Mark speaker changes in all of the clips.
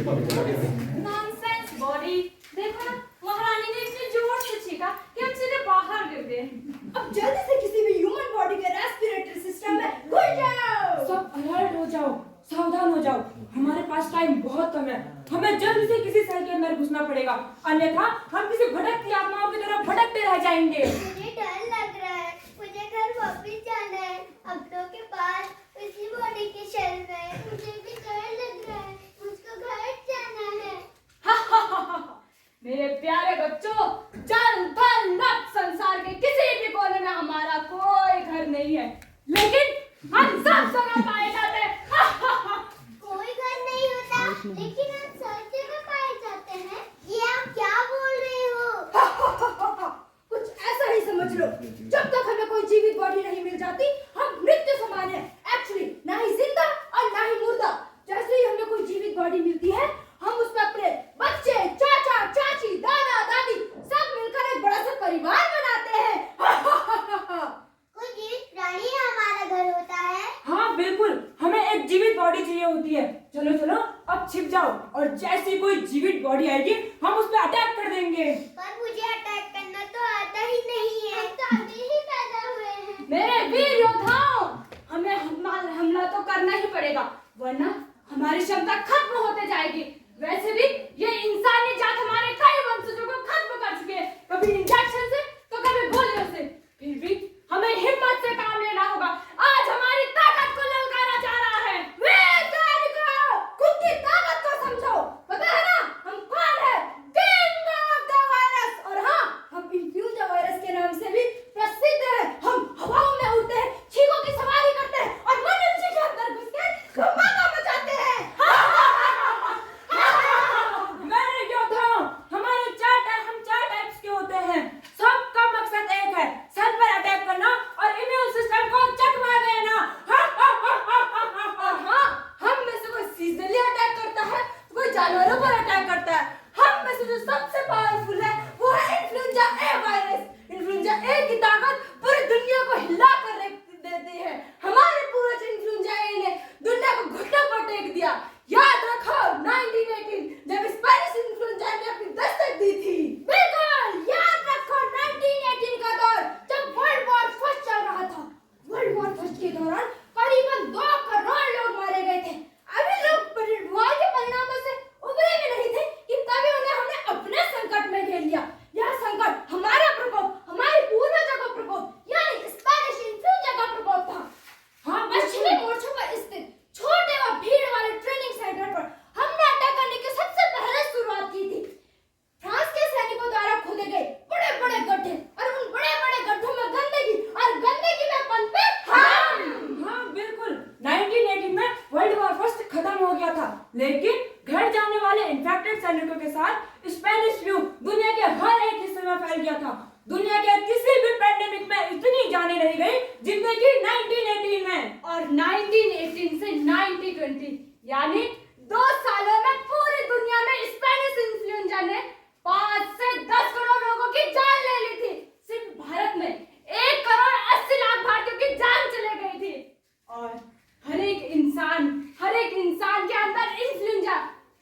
Speaker 1: Nonsense body. देखो ना, महारानी ने इतने जोर से छींका कि हम सीधे बाहर गिर गए।
Speaker 2: अब जल्दी से किसी भी ह्यूमन बॉडी के रेस्पिरेटरी सिस्टम में घुस जाओ।
Speaker 3: सब अलर्ट हो जाओ, सावधान हो जाओ। हमारे पास टाइम बहुत कम है। हमें जल्दी से किसी सेल के अंदर घुसना पड़ेगा, अन्यथा हम किसी भटकती आत्माओं की तरह भटकते रह जाएंगे।
Speaker 4: मुझे डर लग रहा है, मुझे घर वापस जाना है। अपनों के पास इसी बॉडी के शेल में मुझे भी डर लग रहा है, मुझको घर जाना है।
Speaker 1: मेरे प्यारे बच्चों, जल थल नभ संसार के किसी भी कोने में हमारा कोई घर नहीं है, लेकिन हम सब जगह पाए जाते हैं।
Speaker 4: कोई घर नहीं होता, लेकिन हम सब जगह पाए जाते हैं। ये आप क्या बोल रहे हो?
Speaker 2: कुछ ऐसा ही समझ लो। जब तक हमें कोई जीवित बॉडी नहीं मिल जाती, हम मृत्यु समान है। एक्चुअली ना ही जिंदा और ना ही मुर्दा। जैसे ही हमें कोई जीवित बॉडी मिलती है, हम उसमें अपने बच्चे, चाचा, चाची, दादा, दादी सब मिलकर एक बड़ा सा परिवार बनाते हैं।
Speaker 4: कोई जीवित प्राणी हमारा घर होता है?
Speaker 3: हाँ बिल्कुल, हमें एक जीवित बॉडी चाहिए होती है। चलो चलो अब छिप जाओ, और जैसी कोई जीवित बॉडी आएगी हम उस पर अटैक कर देंगे।
Speaker 4: पर मुझे अटैक करना तो आता ही नहीं है, हम तो अभी ही पैदा हुए हैं।
Speaker 1: मेरे वीर योद्धाओं, हमें हमला तो करना ही पड़ेगा, वरना हमारी क्षमता खत्म होते जाएगी। वैसे भी ये इंसानी जात हमारे कई वंशजों को खत्म कर चुके हैं, कभी इंजेक्शन से तो कभी गोलियों से। फिर भी हमें हिम्मत से काम लेना होगा। आज हमारी ताकत को ललकारा जा रहा है।
Speaker 2: खुद की ताकत को समझो। पता है ना हम कौन है? King of the virus. और हाँ, हम इन्फ्लुएंजा वायरस के नाम से भी प्रसिद्ध हैं। हम हवाओं में उड़ते हैं, छींकों की सवारी करते हैं और मनुष्य के अंदर घुस के धमाका मचाते हैं।
Speaker 3: मेरे योद्धाओं, हम चार टाइप्स के होते हैं। सबका मकसद एक है, सेल पर अटैक करना और इम्यून सिस्टम को चकमा देना।
Speaker 2: और हाँ, हम में से कोई सीजनली अटैक करता है, कोई जानवरों पर अटैक करता है। हम में से जो सबसे पावरफुल है वो है इन्फ्लुएंजा ए वायरस। इन्फ्लुएंजा ए की ताकत पूरी दुनिया को हिला कर रख देती है। हमारे पूर्वज इन्फ्लुएंजा ए ने दुनिया को घुटनों पर टेक दिया। याद रखो 1918 जब स्पेनिश इन्फ्लुएंजा ने अपनी दस्तक दी थी। बिल्कुल याद रखो 1918 का दौर, जब वर्ल्ड वॉर फर्स्ट चल रहा था। वर्ल्ड वॉर फर्स्ट के दौरान करीबन 2 करोड़ लोग मारे गए थे। अभी लोग वॉर के परिणामों से उबरे भी नहीं थे कि तभी उन्हें हमने अपने संकट में घेर लिया। यह संकट हमारा प्रकोप, हमारे पूर्वजों का प्रकोप, यानी स्पेनिश इन्फ्लुएंजा का प्रकोप था। हाँ, पश्चिमी मोर्चों पर स्थित छोटे व भीड़ वाले ट्रेनिंग सेंटर पर हमने अटैक करने की सबसे पहले शुरुआत की थी। फ्रांस के सैनिकों द्वारा खोदे गए बड़े-बड़े गड्ढे और उन बड़े-बड़े गड्ढों में गंदगी और गंदगी में पनपे हम।
Speaker 3: हाँ बिल्कुल, 1918 में वर्ल्ड वॉर फर्स्ट खत्म हो गया था, लेकिन घर जाने वाले इन्फेक्टेड सैनिकों के साथ स्पेनिश फ्लू दुनिया के हर एक हिस्से में फैल गया था। दुनिया के किसी भी पैंडेमिक में इतनी जाने नहीं गई जितने की 1918 में।
Speaker 1: और 1918 से 1920 यानी 2 सालों में पूरी दुनिया में स्पेनिश इन्फ्लुएंजा ने 5 से 10 करोड़ लोगों की जान ले ली थी। सिर्फ भारत में 1 करोड़ 80 लाख भारतीयों की जान चले गई थी। और हर एक इंसान के अंदर इन्फ्लुएंजा,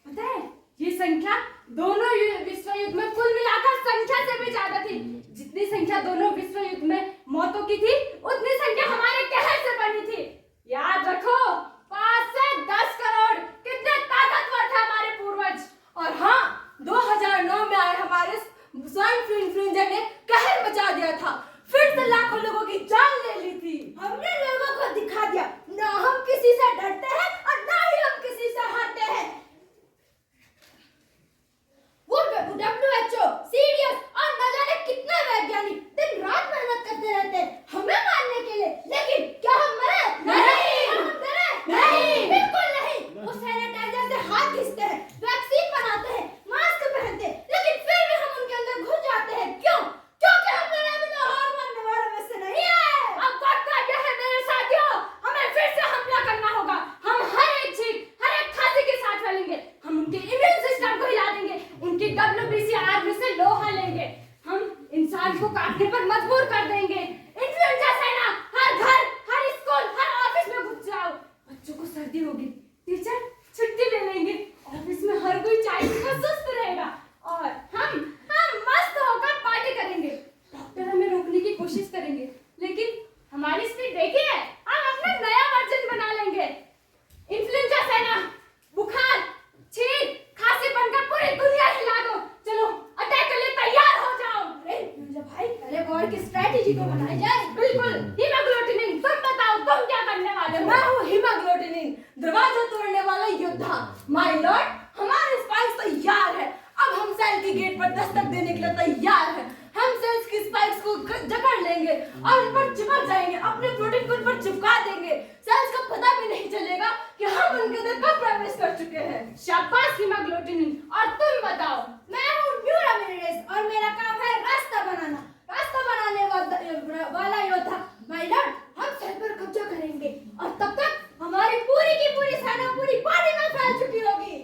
Speaker 1: पता है, ये संख्या दोनों विश्व युद्ध में कुल मिलाकर संख्या से भी ज्यादा थी। जितनी संख्या दोनों विश्व युद्ध में मौतों की थी, उतनी संख्या हमारे कहर से बनी थी। याद रखो, 5 से 10 करोड़ कितने ताकतवर थे हमारे पूर्वज।
Speaker 2: और हाँ, 2009 में आए हमारे स्वाइन फ्लू इन्फ्लुएंजा ने कहर मचा दिया था, फिर से लाखों लोगों की जान ले ली थी। दरवाजा तोड़ने वाला योद्धा। माय लॉर्ड, हमारे स्पाइक्स तैयार है। अब हम सेल के गेट पर दस्तक देने के लिए तैयार हैं। हम सेल्स की स्पाइक्स को जकड़ लेंगे और इन पर चिपक जाएंगे, अपने प्रोटीन को इन पर चिपका देंगे। सेल्स को पता भी नहीं चलेगा कि हम उनके अंदर कब प्रवेश कर चुके हैं।
Speaker 1: शाबाश हीमोग्लोबिन। और तुम बताओ?
Speaker 2: मैं हूँ न्यू रामिरेज और मेरा काम है रास्ता बनाना। रास्ता बनाने वाला योद्धा। माय लॉर्ड, हम सेल पर कब्जा करेंगे और तब तक हमारी पूरी की पूरी सेना पूरी बॉडी में फैल चुकी होगी।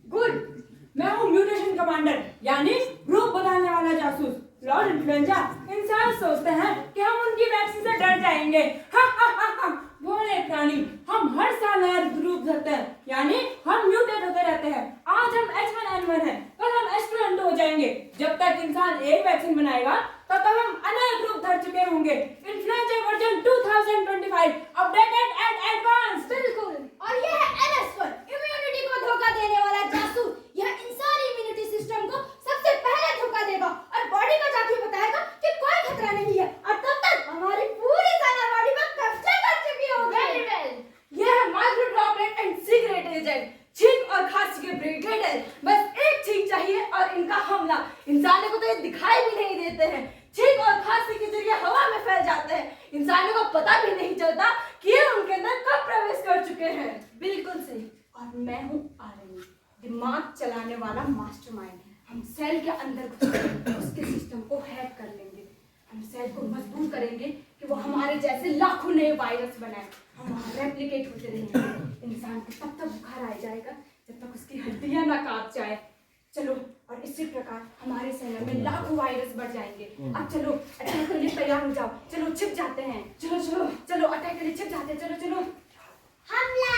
Speaker 3: गुड। मैं हूँ म्यूटेशन कमांडर, यानी रूप बदलने वाला जासूस। लॉर्ड इन्फ्लुएंजा, इंसान सोचते हैं कि हम उनकी वैक्सीन से डर जाएंगे। हा हा हा हा। भोले प्राणी, हम हर साल नया रूप धरते हैं, यानी हम म्यूटेट होते रहते हैं। आज हम H1N1 हैं, कल हम H2N2 हो जाएंगे। जब तक इंसान एक वैक्सीन बनाएगा तब तक हम अनेक रूप धर चुके होंगे। Influenza version 2025 updated and advance.
Speaker 2: बिल्कुल। और यह है NS1, इम्यूनिटी को धोखा देने वाला जासूस। यह इंसानी इम्यूनिटी सिस्टम को सबसे पहले धोखा देगा और बॉडी को जाके बताएगा कि कोई खतरा नहीं है। और तब तक हमारी पूरी सेना बॉडी पर कब्जा कर चुकी होगी।
Speaker 1: Very well.
Speaker 2: यह है micro droplet and secret agent, छींक और खांसी के ब्रिगेडियर। बस एक छींक चाहिए और इनका हमला। इंसानों को तो ये दिखाई भी नहीं देते हैं। छींक और खांसी के जरिए हवा में फैल जाते हैं। इंसानों को पता भी नहीं चलता कि ये उनके अंदर कब प्रवेश कर चुके हैं।
Speaker 1: बिल्कुल सही। और मैं हूँ आरएनए, दिमाग चलाने वाला मास्टरमाइंड। हम सेल के अंदर घुसेंगे, उसके सिस्टम को हैक कर लेंगे। हम सेल को मजबूर करेंगे कि वो हमारे जैसे लाखों नए वायरस बनाए, हम रेप्लिकेट होते रहेंगे। इंसान को तब तक बुखार आ जाएगा जब तक उसकी हड्डियां ना कांप जाए। चलो, और इसी प्रकार हमारे सेना में लाखों वायरस बढ़ जाएंगे। अब चलो, अटैक के लिए तैयार हो जाओ। चलो छिप जाते हैं। चलो चलो चलो, अटैक के लिए छिप जाते हैं। चलो चलो।
Speaker 4: हमला।